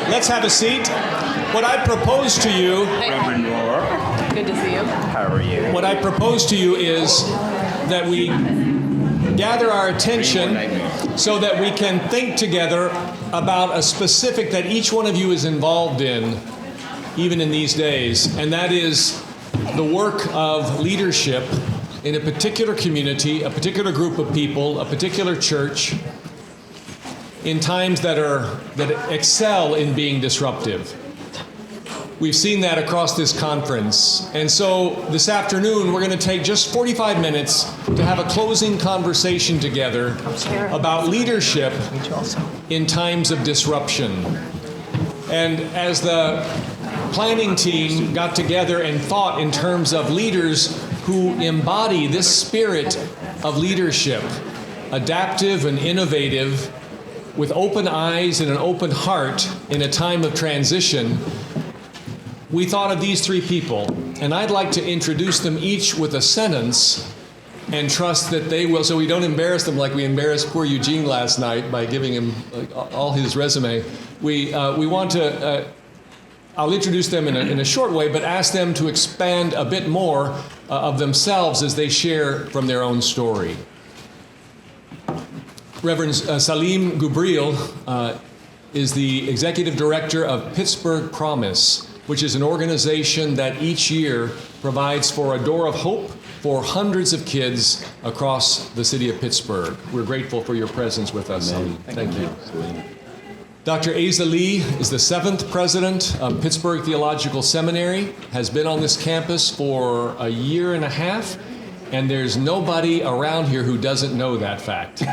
Let's have a seat. What I propose to you, Reverend Rohrer. Good to see you. How are you? what I propose to you is that we gather our attention so that we can think together about a specific that each one of you is involved in, even in these days, and that is the work of leadership in a particular community, a particular group of people, a particular church, in times that excel in being disruptive. We've seen that across this conference. And so this afternoon, we're going to take just 45 minutes to have a closing conversation together about leadership in times of disruption. And as the planning team got together and thought in terms of leaders who embody this spirit of leadership, adaptive and innovative, with open eyes and an open heart in a time of transition, we thought of these three people, and I'd like to introduce them each with a sentence and trust that they will, so we don't embarrass them like we embarrassed poor Eugene last night by giving him all his resume. We want to, I'll introduce them in a short way, but ask them to expand a bit more of themselves as they share from their own story. Reverend Saleem Ghubril is the Executive Director of Pittsburgh Promise, which is an organization that each year provides for a door of hope for hundreds of kids across the city of Pittsburgh. We're grateful for your presence with us, Saleem. Thank you. Dr. Asa Lee is the 7th president of Pittsburgh Theological Seminary, has been on this campus for a year and a half, and there's nobody around here who doesn't know that fact.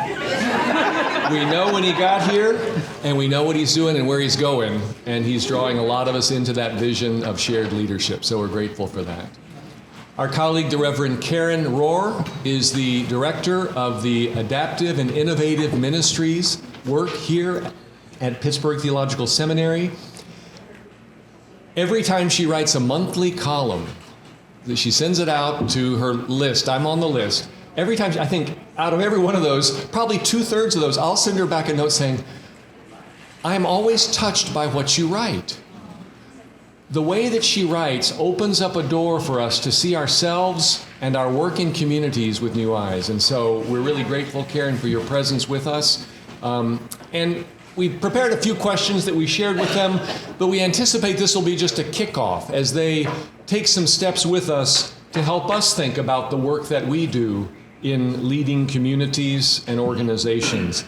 We know when he got here, and we know what he's doing and where he's going, and he's drawing a lot of us into that vision of shared leadership, so we're grateful for that. Our colleague, the Reverend Karen Rohrer, is the director of the Adaptive and Innovative Ministries work here at Pittsburgh Theological Seminary. Every time she writes a monthly column, she sends it out to her list. I'm on the list. Every time, I think, out of every one of those, probably 2/3 of those, I'll send her back a note saying, I'm always touched by what you write. The way that she writes opens up a door for us to see ourselves and our work in communities with new eyes. And so we're really grateful, Karen, for your presence with us. And we prepared a few questions that we shared with them, but we anticipate this will be just a kickoff as they take some steps with us to help us think about the work that we do in leading communities and organizations.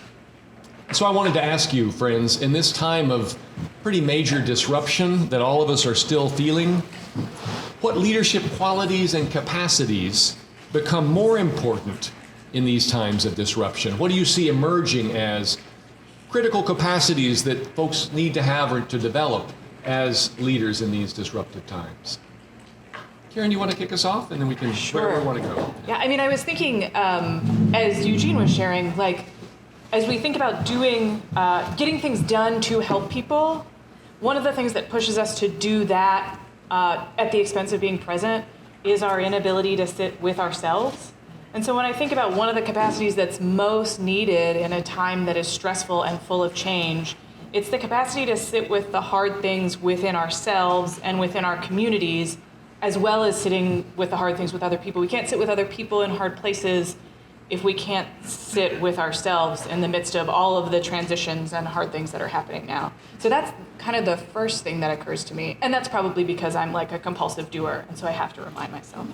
So I wanted to ask you, friends, in this time of pretty major disruption that all of us are still feeling, what leadership qualities and capacities become more important in these times of disruption? What do you see emerging as critical capacities that folks need to have or to develop as leaders in these disruptive times? Karen, you want to kick us off, and then we can where we want to go. Yeah, I mean, I was thinking, as Eugene was sharing, like, as we think about doing, getting things done to help people, one of the things that pushes us to do that at the expense of being present is our inability to sit with ourselves. And so when I think about one of the capacities that's most needed in a time that is stressful and full of change, it's the capacity to sit with the hard things within ourselves and within our communities, as well as sitting with the hard things with other people. We can't sit with other people in hard places if we can't sit with ourselves in the midst of all of the transitions and hard things that are happening now. So that's kind of the first thing that occurs to me. And that's probably because I'm like a compulsive doer, and so I have to remind myself.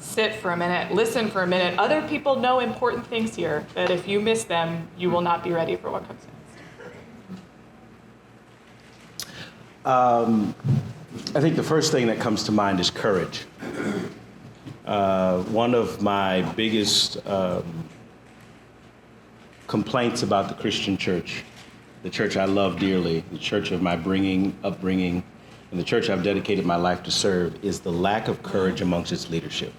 Sit for a minute, listen for a minute. Other people know important things here, that if you miss them, you will not be ready for what comes next. I think the first thing that comes to mind is courage. One of my biggest complaints about the Christian church, the church I love dearly, the church of my upbringing, and the church I've dedicated my life to serve, is the lack of courage amongst its leadership.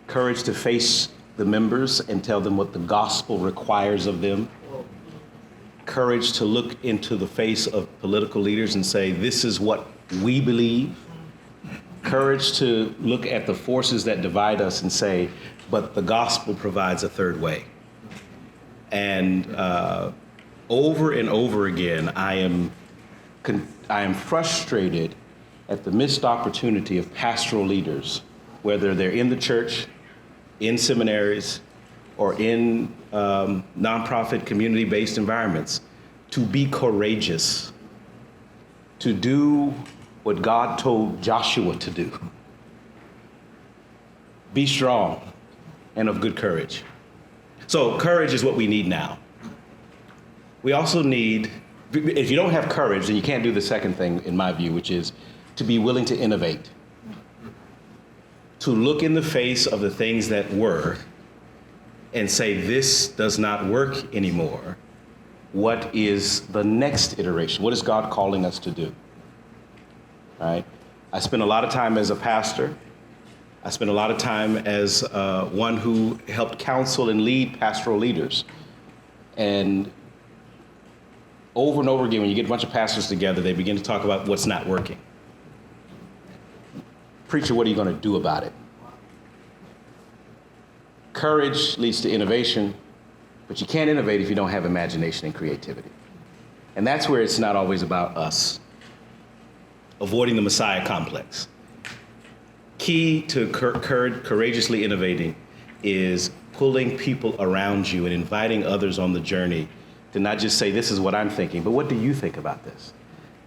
Courage to face the members and tell them what the gospel requires of them. Courage to look into the face of political leaders and say, this is what we believe. Courage to look at the forces that divide us and say, but the gospel provides a third way. And over and over again, I am frustrated at the missed opportunity of pastoral leaders, whether they're in the church, in seminaries, or in nonprofit community-based environments, to be courageous, to do what God told Joshua to do. Be strong and of good courage. So courage is what we need now. We also need, if you don't have courage, then you can't do the second thing, in my view, which is to be willing to innovate. To look in the face of the things that were and say, this does not work anymore. What is the next iteration? What is God calling us to do? All right? I spent a lot of time as a pastor. I spent a lot of time as one who helped counsel and lead pastoral leaders. And over again, when you get a bunch of pastors together, they begin to talk about what's not working. Preacher, what are you going to do about it? Courage leads to innovation, but you can't innovate if you don't have imagination and creativity. And that's where it's not always about us. Avoiding the Messiah complex. Key to courageously innovating is pulling people around you and inviting others on the journey to not just say, this is what I'm thinking, but what do you think about this?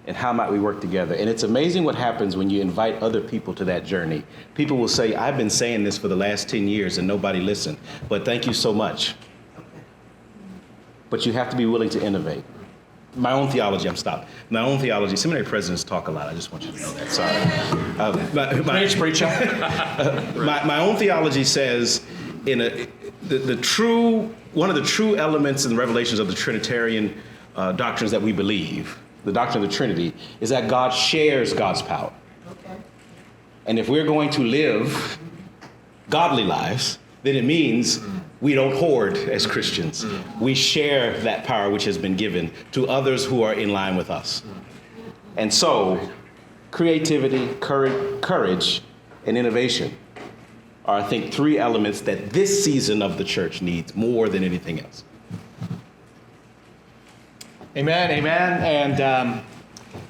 And how might we work together? And it's amazing what happens when you invite other people to that journey. People will say, I've been saying this for the last 10 years and nobody listened, but thank you so much. But you have to be willing to innovate. My own theology, My own theology, seminary presidents talk a lot. I just want you to know that, sorry. Preach, preacher. My own theology says one of the true elements in the revelations of the Trinitarian doctrines that we believe, the doctrine of the Trinity, is that God shares God's power. Okay. And if we're going to live godly lives, then it means we don't hoard as Christians. We share that power which has been given to others who are in line with us. And so, creativity, courage, and innovation are, I think, three elements that this season of the church needs more than anything else. Amen, amen.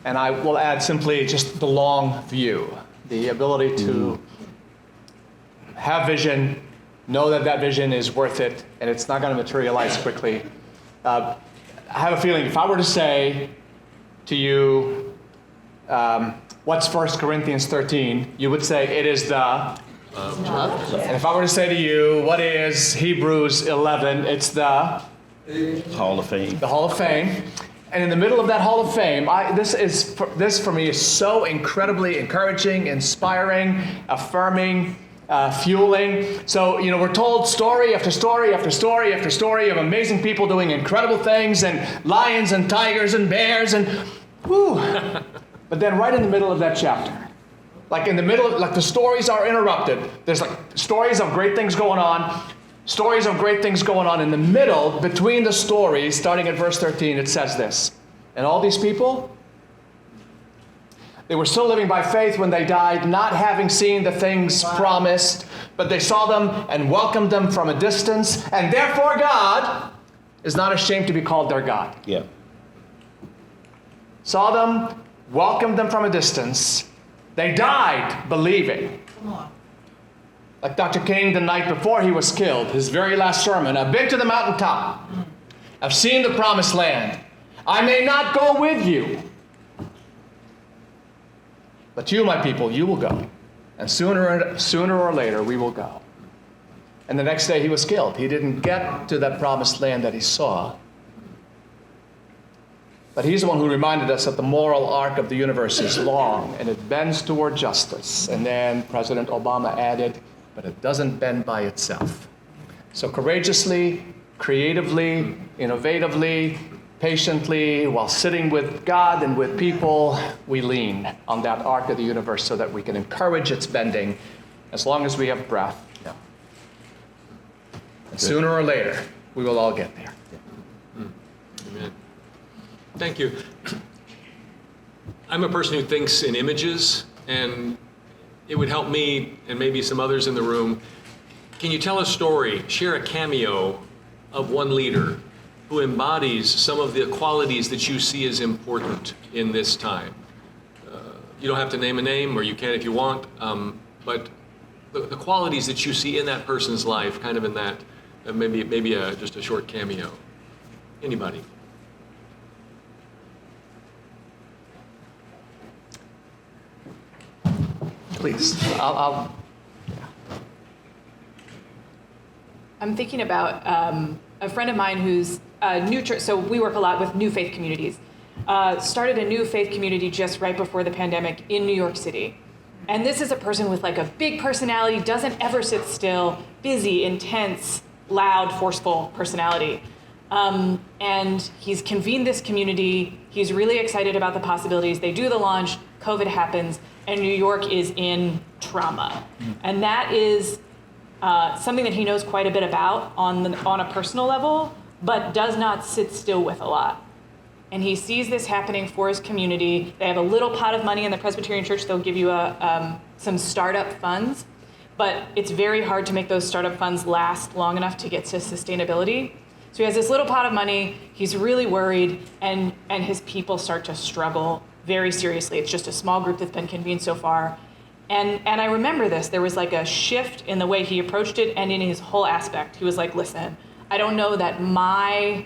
And I will add simply just the long view, the ability to have vision, know that that vision is worth it, and it's not going to materialize quickly. I have a feeling if I were to say to you, what's 1 Corinthians 13, you would say it is the... and if I were to say to you, what is Hebrews 11, it's the... Hall of Fame. The Hall of Fame. And in the middle of that Hall of Fame, this for me is so incredibly encouraging, inspiring, affirming, fueling. So, we're told story after story after story after story of amazing people doing incredible things, and lions and tigers and bears and whoo. But then right in the middle of that chapter, like in the middle, like the stories are interrupted. There's like stories of great things going on. Stories of great things going on. In the middle, between the stories, starting at verse 13, it says this. And all these people, they were still living by faith when they died, not having seen the things promised, but they saw them and welcomed them from a distance. And therefore God is not ashamed to be called their God. Yeah. Saw them, welcomed them from a distance. They died believing. Come on. Like Dr. King the night before he was killed, his very last sermon, I've been to the mountaintop. I've seen the promised land. I may not go with you. But you, my people, you will go. And sooner or later, we will go. And the next day he was killed. He didn't get to that promised land that he saw. But he's the one who reminded us that the moral arc of the universe is long and it bends toward justice. And then President Obama added, but it doesn't bend by itself. So courageously, creatively, innovatively, patiently, while sitting with God and with people, we lean on that arc of the universe so that we can encourage its bending as long as we have breath. Yeah. And sooner or later, we will all get there. Amen. Thank you. I'm a person who thinks in images, and it would help me and maybe some others in the room. Can you tell a story, share a cameo of one leader who embodies some of the qualities that you see as important in this time. You don't have to name a name, or you can if you want, but the qualities that you see in that person's life, kind of in that, maybe just a short cameo. Anybody? Please. I'm thinking about a friend of mine who's a new church. So we work a lot with new faith communities. Started a new faith community just right before the pandemic in New York City. And this is a person with like a big personality, doesn't ever sit still, busy, intense, loud, forceful personality. And he's convened this community. He's really excited about the possibilities. They do the launch, COVID happens, and New York is in trauma. And that is something that he knows quite a bit about on a personal level, but does not sit still with a lot. And he sees this happening for his community. They have a little pot of money in the Presbyterian Church. They'll give you some startup funds, but it's very hard to make those startup funds last long enough to get to sustainability. So he has this little pot of money. He's really worried, and his people start to struggle very seriously. It's just a small group that's been convened so far. And I remember this. There was like a shift in the way he approached it and in his whole aspect. He was like, listen, I don't know that my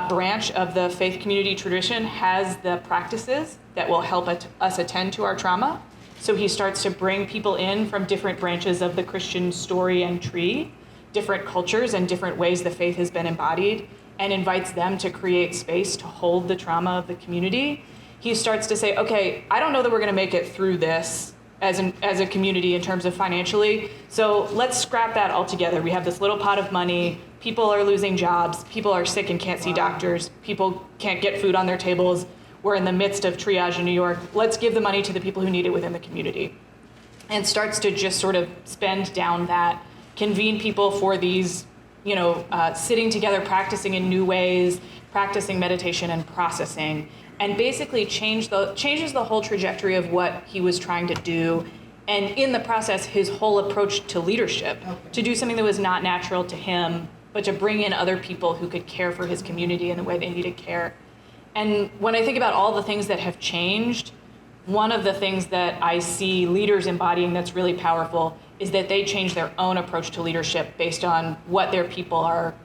branch of the faith community tradition has the practices that will help us attend to our trauma. So he starts to bring people in from different branches of the Christian story and tree, different cultures and different ways the faith has been embodied, and invites them to create space to hold the trauma of the community. He starts to say, okay, I don't know that we're going to make it through this as a community in terms of financially, so let's scrap that altogether. We have this little pot of money. People are losing jobs. People are sick and can't see doctors. People can't get food on their tables. We're in the midst of triage in New York. Let's give the money to the people who need it within the community. And starts to just sort of spend down that, convene people for these, sitting together, practicing in new ways, practicing meditation and processing, and basically changes the whole trajectory of what he was trying to do. And in the process, his whole approach to leadership, to do something that was not natural to him, but to bring in other people who could care for his community in the way they needed care. And when I think about all the things that have changed, one of the things that I see leaders embodying that's really powerful is that they change their own approach to leadership based on what their people are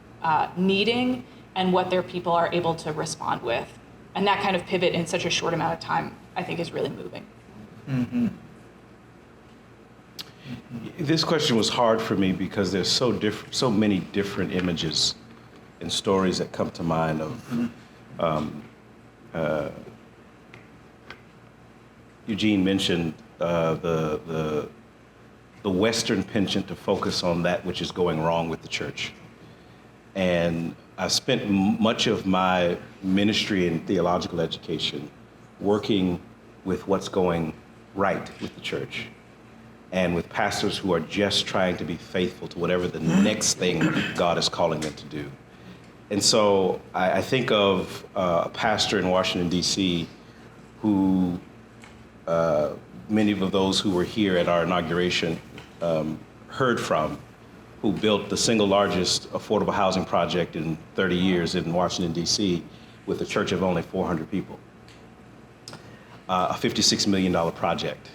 needing and what their people are able to respond with. And that kind of pivot in such a short amount of time, I think, is really moving. Mm-hmm. This question was hard for me because there's so many different images and stories that come to mind of. Eugene mentioned the Western penchant to focus on that which is going wrong with the church. And I spent much of my ministry in theological education working with what's going right with the church and with pastors who are just trying to be faithful to whatever the next thing God is calling them to do. And so I think of a pastor in Washington, D.C., who many of those who were here at our inauguration heard from, who built the single largest affordable housing project in 30 years in Washington, D.C., with a church of only 400 people. A $56 million project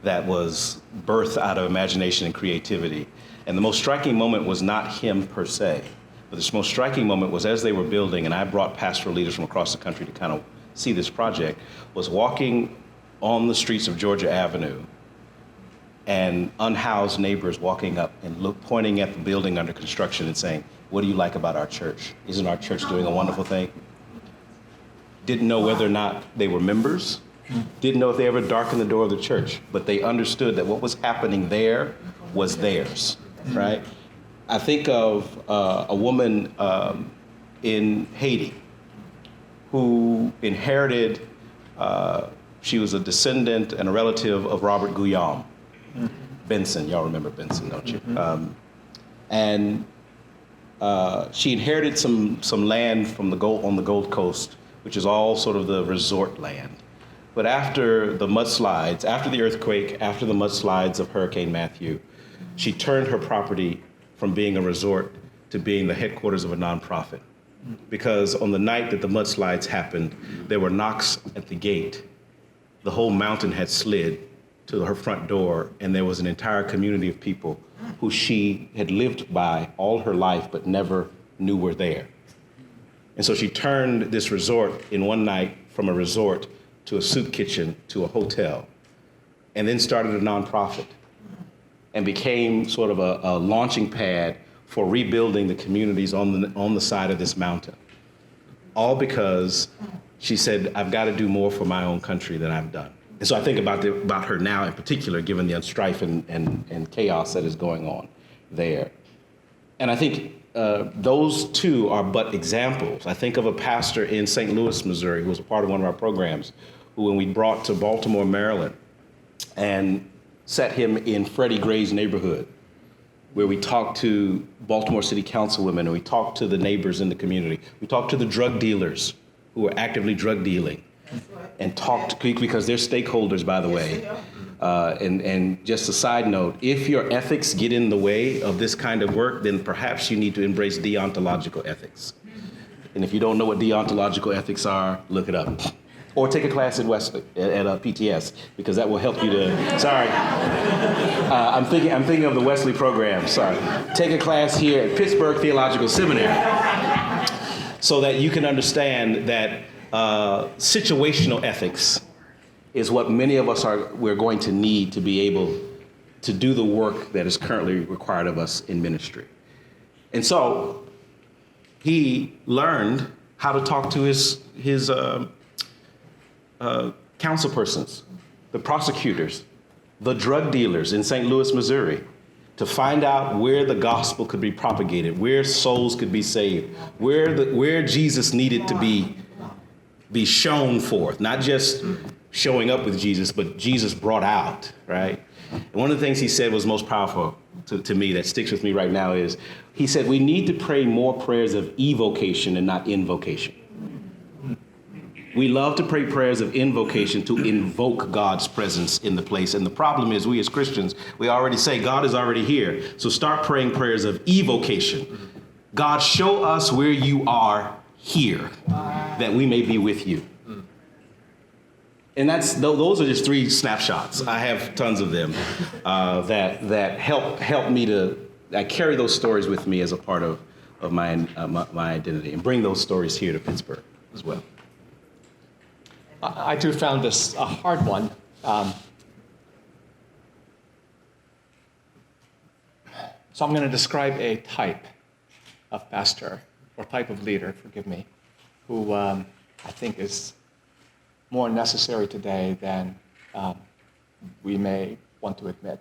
that was birthed out of imagination and creativity. And the most striking moment was not him per se, but the most striking moment was as they were building, and I brought pastoral leaders from across the country to kind of see this project, was walking on the streets of Georgia Avenue and unhoused neighbors walking up and pointing at the building under construction and saying, "What do you like about our church? Isn't our church doing a wonderful thing?" Didn't know whether or not they were members, didn't know if they ever darkened the door of the church, but they understood that what was happening there was theirs, right? I think of a woman in Haiti who inherited, she was a descendant and a relative of Robert Guillaume. Benson, y'all remember Benson, don't you? And she inherited some land from on the Gold Coast, which is all sort of the resort land. But after the mudslides, after the earthquake, after the mudslides of Hurricane Matthew, she turned her property from being a resort to being the headquarters of a nonprofit. because on the night that the mudslides happened, there were knocks at the gate. The whole mountain had slid to her front door, and there was an entire community of people who she had lived by all her life but never knew were there. And so she turned this resort in one night from a resort to a soup kitchen to a hotel, and then started a nonprofit and became sort of a launching pad for rebuilding the communities on the side of this mountain. All because she said, I've got to do more for my own country than I've done. And so I think about her now in particular, given the strife and chaos that is going on there. And I think those two are but examples. I think of a pastor in St. Louis, Missouri, who was a part of one of our programs, who when we brought to Baltimore, Maryland, and set him in Freddie Gray's neighborhood, where we talked to Baltimore City Councilwomen, and we talked to the neighbors in the community. We talked to the drug dealers who were actively drug dealing, and talked, because they're stakeholders, by the way. And just a side note, if your ethics get in the way of this kind of work, then perhaps you need to embrace deontological ethics. And if you don't know what deontological ethics are, look it up. Or take a class at Wesley, at PTS, because that will help you to, sorry. I'm thinking of the Wesley program, sorry. Take a class here at Pittsburgh Theological Seminary so that you can understand that situational ethics is what many of us we're going to need to be able to do the work that is currently required of us in ministry. And so he learned how to talk to his council persons, the prosecutors, the drug dealers in St. Louis, Missouri, to find out where the gospel could be propagated, where souls could be saved, where Jesus needed to be shown forth, not just showing up with Jesus, but Jesus brought out, right? And one of the things he said was most powerful to me, that sticks with me right now, is he said we need to pray more prayers of evocation and not invocation. We love to pray prayers of invocation to invoke God's presence in the place. And the problem is, we as Christians, we already say God is already here. So start praying prayers of evocation. God, show us where you are here, that we may be with you. And those are just 3 snapshots. I have tons of them that help me I carry those stories with me as a part of my identity, and bring those stories here to Pittsburgh as well. I too found this a hard one. So I'm going to describe a type of pastor, or type of leader, forgive me, who I think is more necessary today than we may want to admit.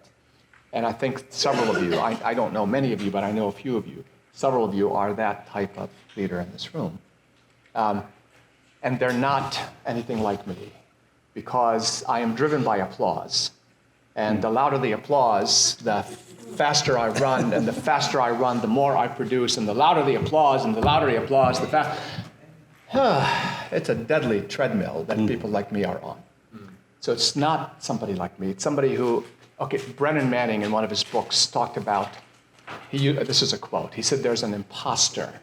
And I think several of you, I don't know many of you, but I know a few of you, several of you are that type of leader in this room. And they're not anything like me, because I am driven by applause. And the louder the applause, the faster I run, and the faster I run, the more I produce, and the louder the applause, and the louder the applause, the faster. It's a deadly treadmill that people like me are on. So it's not somebody like me. It's somebody who, Brennan Manning in one of his books talked about, this is a quote, he said, there's an imposter.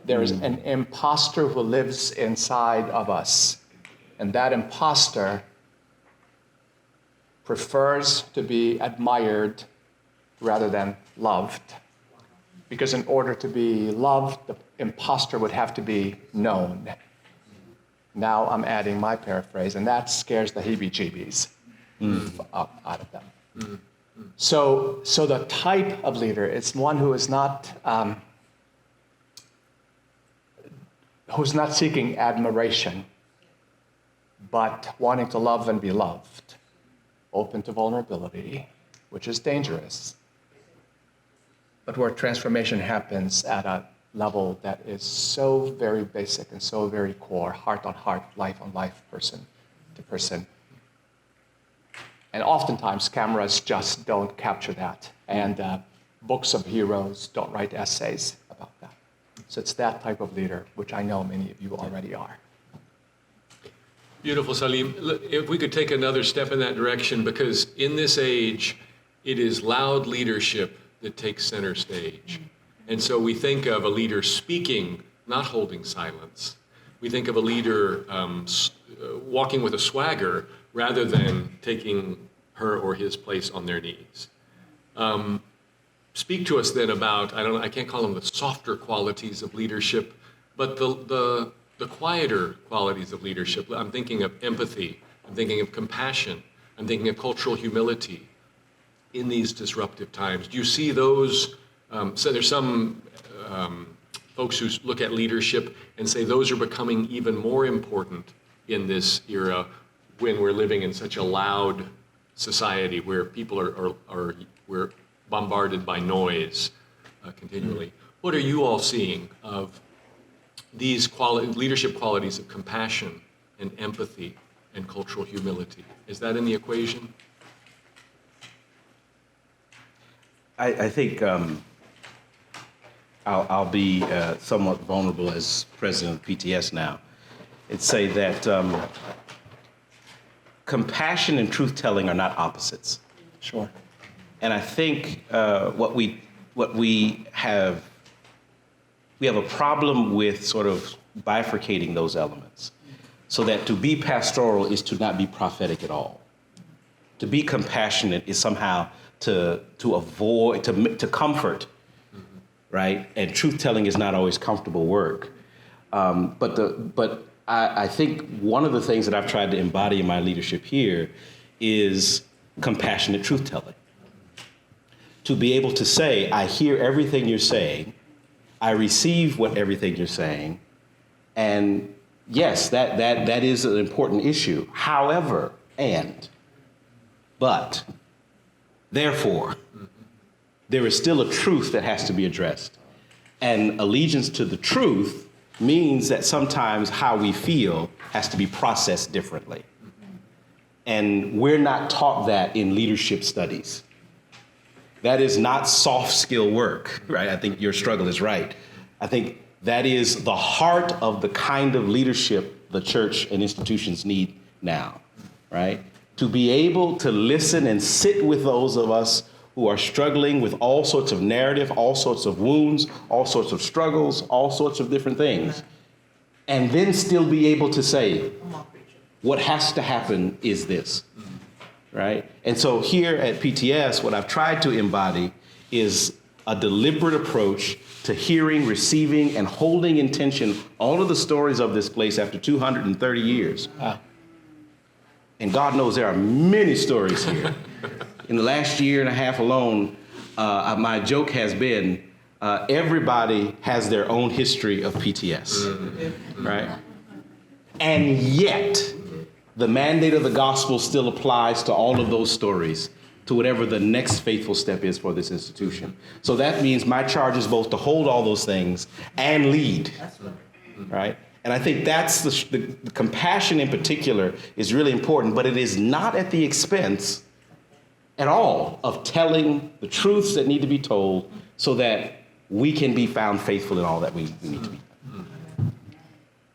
There is an imposter who lives inside of us. And that imposter prefers to be admired rather than loved. Because in order to be loved, the imposter would have to be known. Now I'm adding my paraphrase, and that scares the heebie-jeebies out of them. So the type of leader is one who is not who's not seeking admiration, but wanting to love and be loved, open to vulnerability, which is dangerous, but where transformation happens at a level that is so very basic and so very core, heart on heart, life on life, person to person. And oftentimes cameras just don't capture that, and books of heroes don't write essays about that. So it's that type of leader, which I know many of you already are. Beautiful, Saleem. If we could take another step in that direction, because in this age, it is loud leadership that takes center stage. And so we think of a leader speaking not holding silence. We think of a leader walking with a swagger rather than taking her or his place on their knees. Speak to us then about, I can't call them the softer qualities of leadership, but the quieter qualities of leadership. I'm thinking of empathy, I'm thinking of compassion, I'm thinking of cultural humility in these disruptive times. Do you see those? So there's some folks who look at leadership and say those are becoming even more important in this era when we're living in such a loud society where people we're bombarded by noise continually. What are you all seeing of these leadership qualities of compassion and empathy and cultural humility? Is that in the equation? I think I'll be somewhat vulnerable as president of PTS now. And say that compassion and truth-telling are not opposites. Sure. And I think what we have a problem with sort of bifurcating those elements, so that to be pastoral is to not be prophetic at all. To be compassionate is somehow to avoid, to comfort, right? And truth-telling is not always comfortable work. But I think one of the things that I've tried to embody in my leadership here is compassionate truth-telling. To be able to say, I hear everything you're saying, I receive everything you're saying, and yes, that is an important issue. However, but, therefore, there is still a truth that has to be addressed. And allegiance to the truth means that sometimes how we feel has to be processed differently. And we're not taught that in leadership studies. That is not soft skill work, right? I think your struggle is right. I think that is the heart of the kind of leadership the church and institutions need now, right? To be able to listen and sit with those of us who are struggling with all sorts of narrative, all sorts of wounds, all sorts of struggles, all sorts of different things, and then still be able to say, what has to happen is this. Right? And so here at PTS, what I've tried to embody is a deliberate approach to hearing, receiving, and holding in tension all of the stories of this place after 230 years. And God knows there are many stories here. In the last year and a half alone, my joke has been, everybody has their own history of PTS, right? And yet, the mandate of the gospel still applies to all of those stories, to whatever the next faithful step is for this institution. So that means my charge is both to hold all those things and lead, right? And I think that's the compassion in particular is really important, but it is not at the expense at all of telling the truths that need to be told so that we can be found faithful in all that we need to be.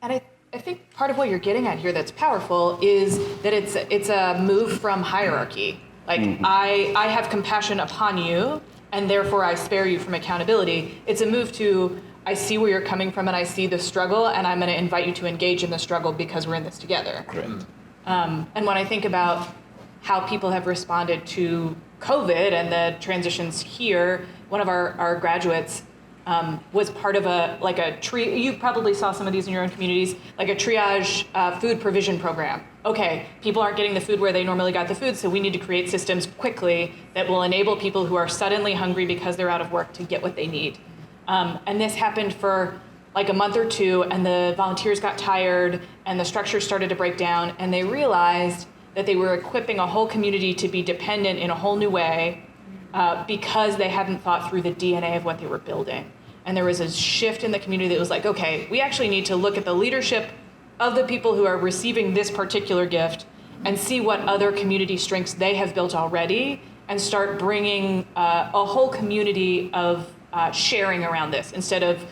And I think part of what you're getting at here that's powerful is that it's a move from hierarchy. Like, I have compassion upon you, and therefore I spare you from accountability. It's a move to, I see where you're coming from, and I see the struggle, and I'm going to invite you to engage in the struggle because we're in this together. Correct. And when I think about how people have responded to COVID and the transitions here, one of our graduates was part of you probably saw some of these in your own communities, like a triage food provision program. Okay, people aren't getting the food where they normally got the food, so we need to create systems quickly that will enable people who are suddenly hungry because they're out of work to get what they need. And this happened for like a month or two, and the volunteers got tired, and the structure started to break down, and they realized that they were equipping a whole community to be dependent in a whole new way because they hadn't thought through the DNA of what they were building. And there was a shift in the community that was like, okay, we actually need to look at the leadership of the people who are receiving this particular gift and see what other community strengths they have built already and start bringing a whole community of sharing around this instead of,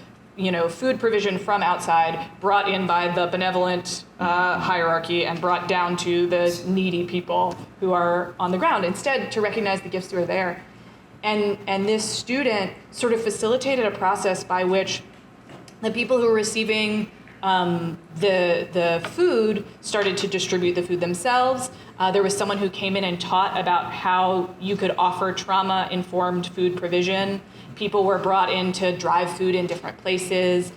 food provision from outside brought in by the benevolent hierarchy and brought down to the needy people who are on the ground. Instead, to recognize the gifts that are there. And this student sort of facilitated a process by which The people who were receiving the food started to distribute the food themselves. There was someone who came in and taught about how you could offer trauma-informed food provision. People were brought in to drive food in different places.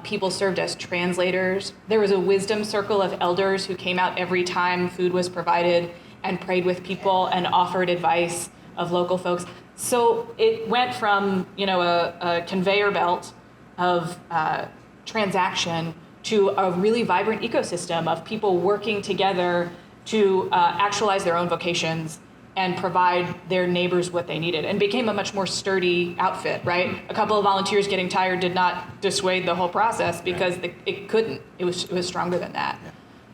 People served as translators. There was a wisdom circle of elders who came out every time food was provided and prayed with people and offered advice of local folks. So it went from, a conveyor belt of transaction to a really vibrant ecosystem of people working together to actualize their own vocations and provide their neighbors what they needed, and became a much more sturdy outfit, right? A couple of volunteers getting tired did not dissuade the whole process because it couldn't. It was stronger than that.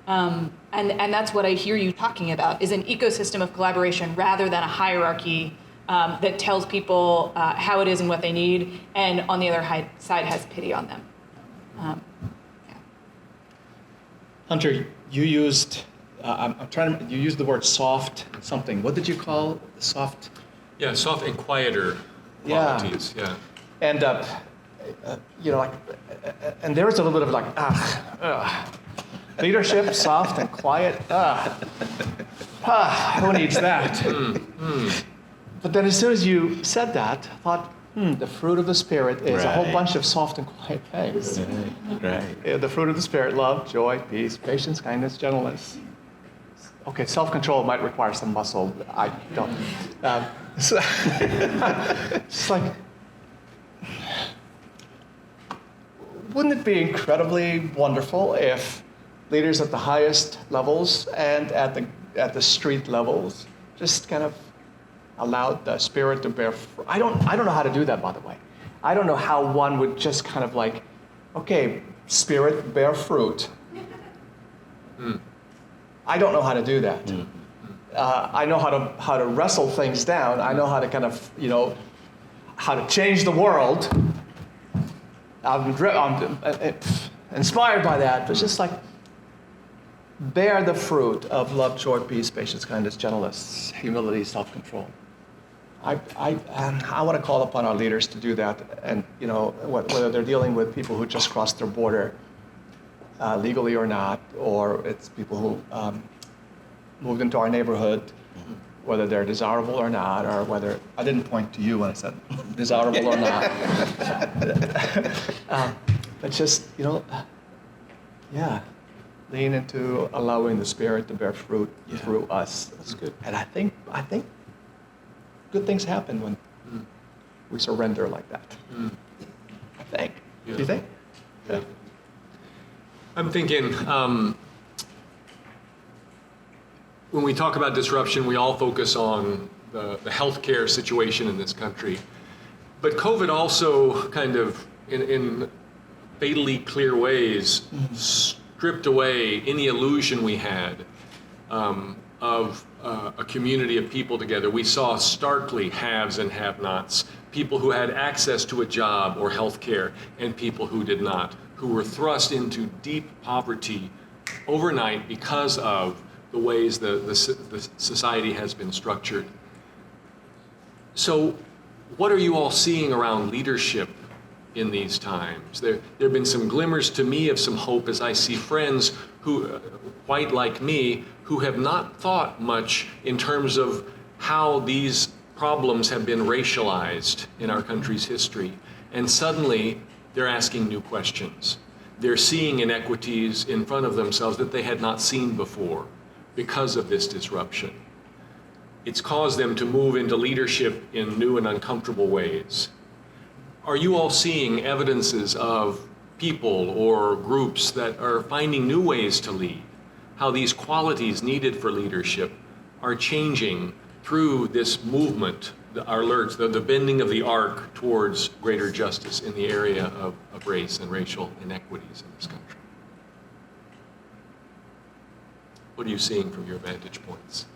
And that's what I hear you talking about, is an ecosystem of collaboration rather than a hierarchy that tells people how it is and what they need, and on the other side has pity on them. Hunter, you used, you used the word soft something. What did you call soft? Yeah, soft and quieter qualities. Yeah. And, and there was a little bit of like, leadership, soft and quiet, who needs that? But then as soon as you said that, I thought, the fruit of the Spirit is a whole bunch of soft and quiet things. Right. Yeah, the fruit of the Spirit, love, joy, peace, patience, kindness, gentleness. Okay, self-control might require some muscle. I don't. So it's like, wouldn't it be incredibly wonderful if leaders at the highest levels and at the street levels just kind of allowed the Spirit to bear fruit? I don't know how to do that, by the way. I don't know how one would just kind of like, okay, Spirit, bear fruit. I don't know how to do that. I know how to wrestle things down. I know how to kind of, how to change the world. I'm inspired by that, but it's just like, bear the fruit of love, joy, peace, patience, kindness, gentleness, humility, self-control. I want to call upon our leaders to do that, and whether they're dealing with people who just crossed their border, legally or not, or it's people who moved into our neighborhood, whether they're desirable or not, or whether I didn't point to you when I said desirable or not, but just lean into allowing the Spirit to bear fruit through us. That's good. And I think good things happen when we surrender like that. I think. Yeah. Do you think? Yeah. I'm thinking, when we talk about disruption, we all focus on the healthcare situation in this country. But COVID also kind of, in fatally clear ways, stripped away any illusion we had of a community of people together. We saw starkly haves and have-nots, people who had access to a job or health care and people who did not, who were thrust into deep poverty overnight because of the ways the society has been structured. So what are you all seeing around leadership in these times? There have been some glimmers to me of some hope as I see friends who, quite like me, who have not thought much in terms of how these problems have been racialized in our country's history. And suddenly, they're asking new questions. They're seeing inequities in front of themselves that they had not seen before because of this disruption. It's caused them to move into leadership in new and uncomfortable ways. Are you all seeing evidences of people or groups that are finding new ways to lead? How these qualities needed for leadership are changing through this movement, the bending of the arc towards greater justice in the area of race and racial inequities in this country? What are you seeing from your vantage points?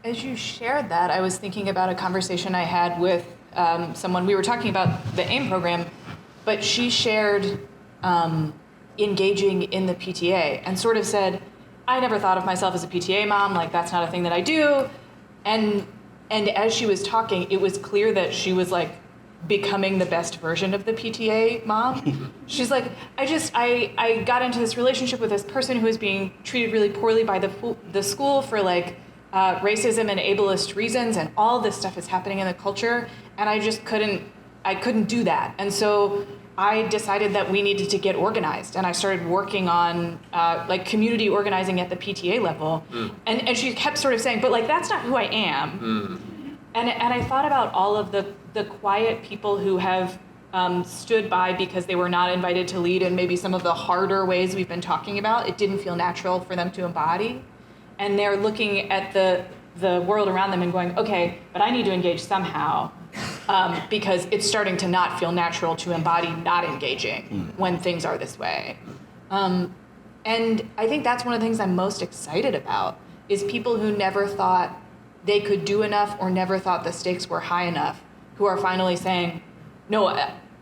As you shared that, I was thinking about a conversation I had with someone. We were talking about the AIM program, but she shared engaging in the PTA and sort of said, I never thought of myself as a PTA mom, like that's not a thing that I do. And And as she was talking, it was clear that she was like becoming the best version of the PTA mom. She's like, I got into this relationship with this person who was being treated really poorly by the school for like racism and ableist reasons, and all this stuff is happening in the culture, and I couldn't do that. And so I decided that we needed to get organized, and I started working on like community organizing at the PTA level. And she kept sort of saying, but like, that's not who I am. And I thought about all of the quiet people who have stood by because they were not invited to lead in maybe some of the harder ways we've been talking about. It didn't feel natural for them to embody. And they're looking at the world around them and going, okay, but I need to engage somehow, because it's starting to not feel natural to embody not engaging when things are this way. And I think that's one of the things I'm most excited about, is people who never thought they could do enough or never thought the stakes were high enough, who are finally saying, no,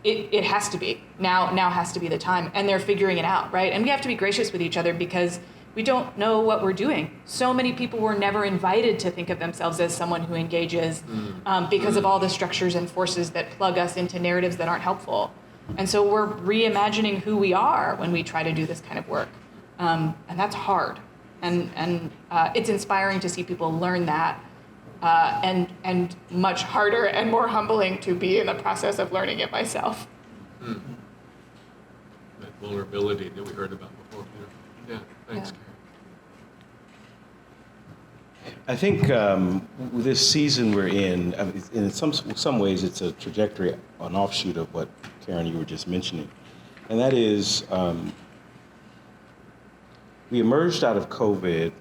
it has to be. Now has to be the time. And they're figuring it out, right? And we have to be gracious with each other because we don't know what we're doing. So many people were never invited to think of themselves as someone who engages because of all the structures and forces that plug us into narratives that aren't helpful. And so we're reimagining who we are when we try to do this kind of work. And that's hard. And it's inspiring to see people learn that. And much harder and more humbling to be in the process of learning it myself. That vulnerability that we heard about before. Yeah, thanks, Karen. I think this season we're in some ways, it's a trajectory, an offshoot of what, Karen, you were just mentioning. And that is, we emerged out of COVID,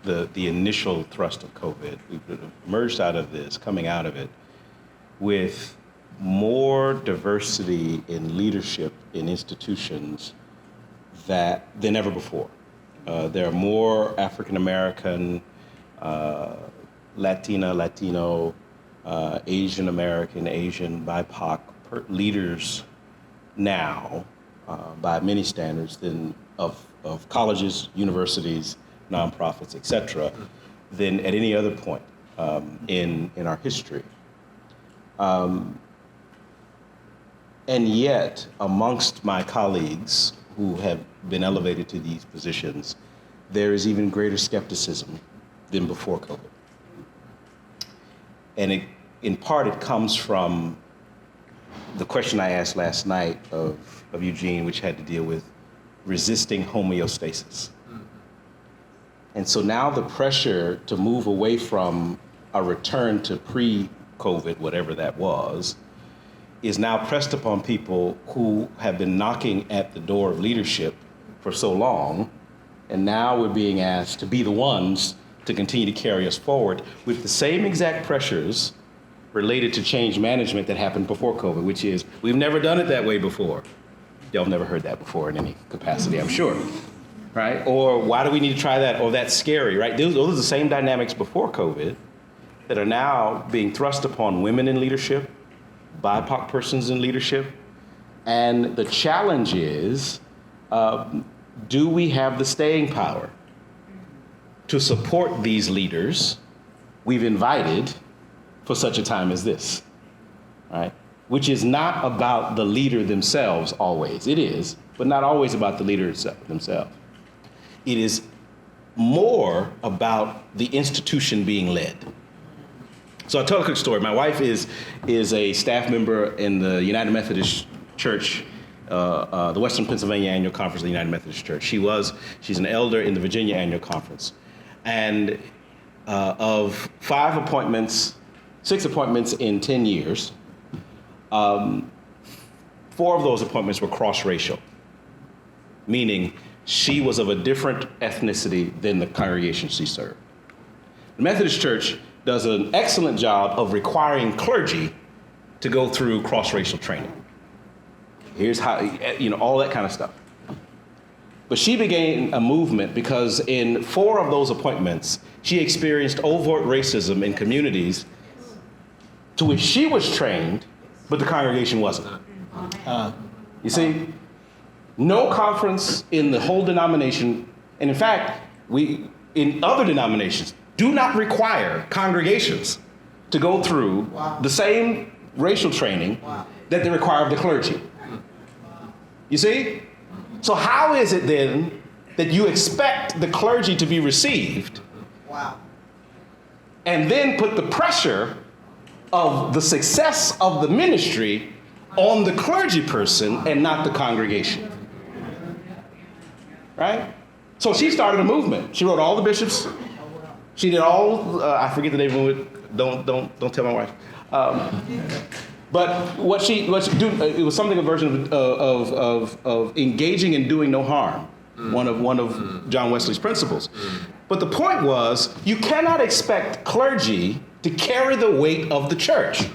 the initial thrust of COVID. We emerged out of this, coming out of it, with more diversity in leadership in institutions than ever before. There are more African American, Latino, Asian American, Asian, BIPOC leaders now, by many standards, than of colleges, universities, nonprofits, et cetera, than at any other point in our history. And yet, amongst my colleagues who have been elevated to these positions, there is even greater skepticism than before COVID. And in part, it comes from the question I asked last night of Eugene, which had to deal with resisting homeostasis. And so now the pressure to move away from a return to pre-COVID, whatever that was, is now pressed upon people who have been knocking at the door of leadership for so long, and now we're being asked to be the ones to continue to carry us forward with the same exact pressures related to change management that happened before COVID, which is, we've never done it that way before. Y'all have never heard that before in any capacity, I'm sure, right? Or why do we need to try that? Or that's scary, right? Those are the same dynamics before COVID that are now being thrust upon women in leadership, BIPOC persons in leadership. And the challenge is, do we have the staying power to support these leaders we've invited for such a time as this, right? Which is not about the leader themselves always. It is, but not always about the leaders themselves. It is more about the institution being led. So I'll tell a quick story. My wife is a staff member in the United Methodist Church, the Western Pennsylvania Annual Conference of the United Methodist Church. She's an elder in the Virginia Annual Conference. And of 6 appointments in 10 years, 4 of those appointments were cross-racial, meaning she was of a different ethnicity than the congregation she served. The Methodist Church does an excellent job of requiring clergy to go through cross-racial training. Here's how, all that kind of stuff. But she began a movement because in 4 of those appointments, she experienced overt racism in communities to which she was trained, but the congregation wasn't. You see, no conference in the whole denomination, and in fact, we in other denominations do not require congregations to go through the same racial training that they require of the clergy. You see? So how is it then that you expect the clergy to be received and then put the pressure of the success of the ministry on the clergy person and not the congregation? Right? So she started a movement. She wrote all the bishops. She did all, I forget the name of it. Don't tell my wife. But what she do, it was something a version of engaging in doing no harm. One of John Wesley's principles. But the point was, you cannot expect clergy to carry the weight of the church.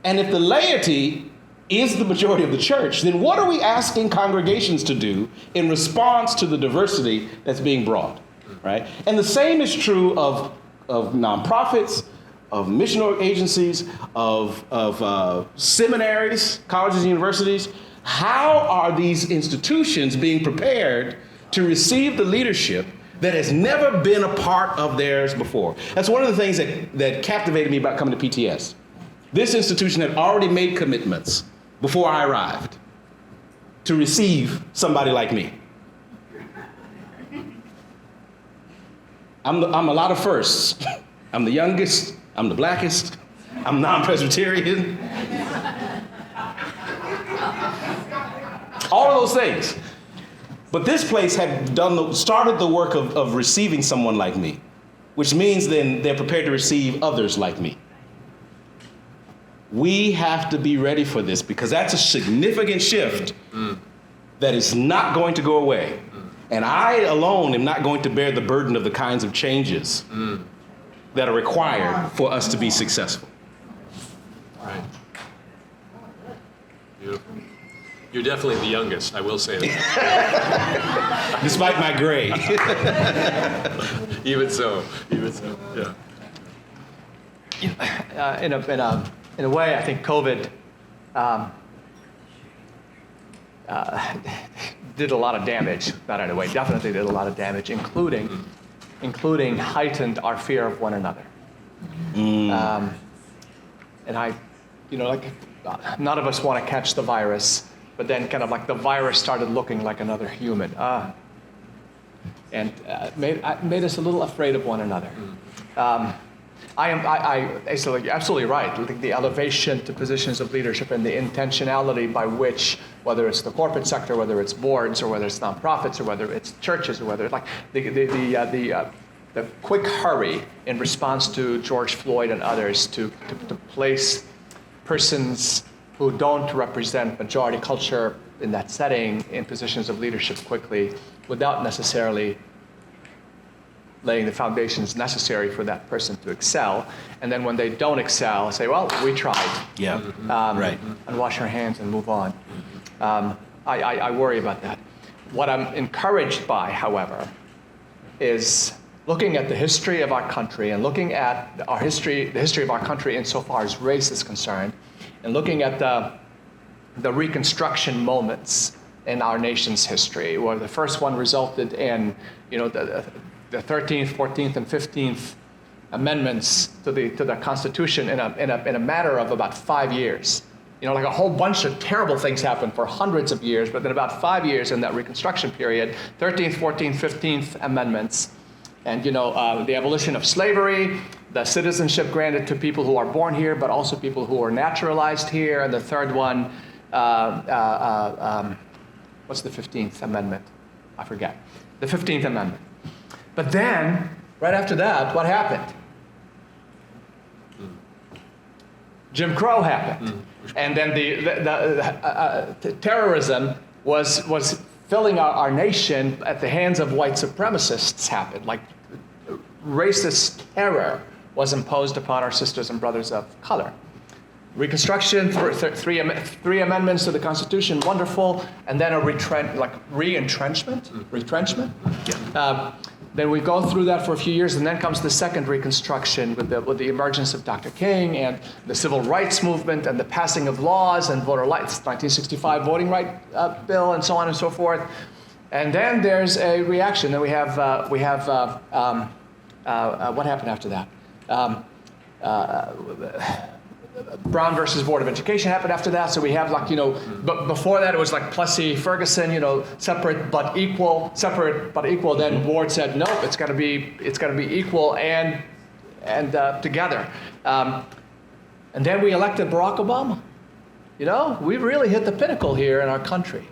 And if the laity is the majority of the church, then what are we asking congregations to do in response to the diversity that's being brought, right? And the same is true of nonprofits, of missional agencies, of seminaries, colleges and universities. How are these institutions being prepared to receive the leadership that has never been a part of theirs before? That's one of the things that captivated me about coming to PTS. This institution had already made commitments before I arrived to receive somebody like me. I'm a lot of firsts. I'm the youngest, I'm the blackest, I'm non-Presbyterian. All of those things. But this place had started the work of receiving someone like me, which means then they're prepared to receive others like me. We have to be ready for this because that's a significant shift that is not going to go away. And I alone am not going to bear the burden of the kinds of changes that are required for us to be successful. Right. Beautiful. You're definitely the youngest, I will say that. Despite my gray. Even so, yeah. In a way, I think COVID did a lot of damage. Not in a way, definitely did a lot of damage, including heightened our fear of one another. And none of us want to catch the virus, but then kind of like the virus started looking like another human. And made us a little afraid of one another. I absolutely right. I think the elevation to positions of leadership and the intentionality by which, whether it's the corporate sector, whether it's boards, or whether it's nonprofits, or whether it's churches, or whether it's like the quick hurry in response to George Floyd and others to place persons who don't represent majority culture in that setting in positions of leadership quickly without necessarily laying the foundations necessary for that person to excel. And then when they don't excel, say, well, we tried. Yeah, right. And wash our hands and move on. I worry about that. What I'm encouraged by, however, is looking at the history of our country and looking at the history of our country insofar as race is concerned, and looking at the Reconstruction moments in our nation's history, where the first one resulted in, the 13th, 14th, and 15th amendments to the Constitution in a matter of about 5 years. Like a whole bunch of terrible things happened for hundreds of years, but then about 5 years in that Reconstruction period, 13th, 14th, 15th amendments, and the abolition of slavery, the citizenship granted to people who are born here, but also people who are naturalized here, and the third one, what's the 15th amendment? I forget. The 15th amendment. But then, right after that, what happened? Jim Crow happened. And then the terrorism was filling our nation at the hands of white supremacists happened. Like racist terror was imposed upon our sisters and brothers of color. Reconstruction, three amendments to the Constitution, wonderful, and then a retrenchment. Yeah. Then we go through that for a few years, and then comes the second Reconstruction with the emergence of Dr. King and the Civil Rights Movement and the passing of laws and voter rights, 1965 Voting Right Bill, and so on and so forth. And then there's a reaction. Then we have what happened after that? Brown versus Board of Education happened after that. So we have like, but before that it was like Plessy, Ferguson, separate but equal. Then board said, nope, it's got to be equal and together. And then we elected Barack Obama. We really hit the pinnacle here in our country.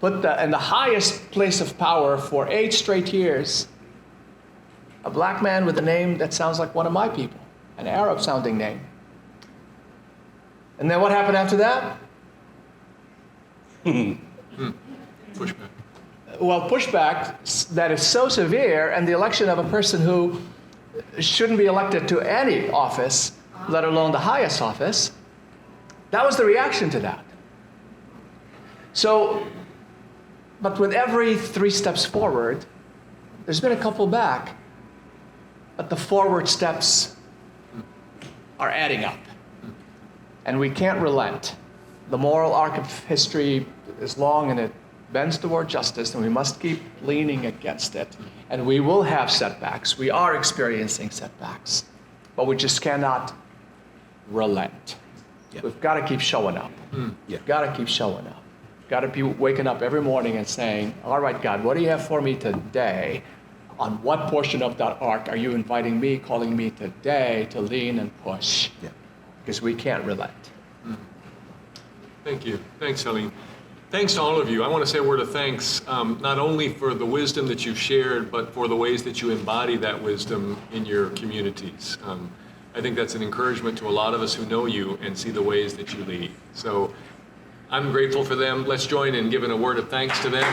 Put in the highest place of power for 8 straight years, a black man with a name that sounds like one of my people, an Arab-sounding name. And then what happened after that? Pushback. Well, pushback that is so severe, and the election of a person who shouldn't be elected to any office, let alone the highest office. That was the reaction to that. So, but with every 3 steps forward, there's been a couple back, but the forward steps are adding up. And we can't relent. The moral arc of history is long and it bends toward justice, and we must keep leaning against it. And we will have setbacks. We are experiencing setbacks, but we just cannot relent. Yep. We've got to keep showing up. We've got to keep showing up. Got to be waking up every morning and saying, all right, God, what do you have for me today? On what portion of that arc are you inviting me, calling me today to lean and push? Yep. Because we can't relent. Thank you. Thanks, Saleem. Thanks to all of you. I want to say a word of thanks, not only for the wisdom that you've shared, but for the ways that you embody that wisdom in your communities. I think that's an encouragement to a lot of us who know you and see the ways that you lead. So I'm grateful for them. Let's join in giving a word of thanks to them.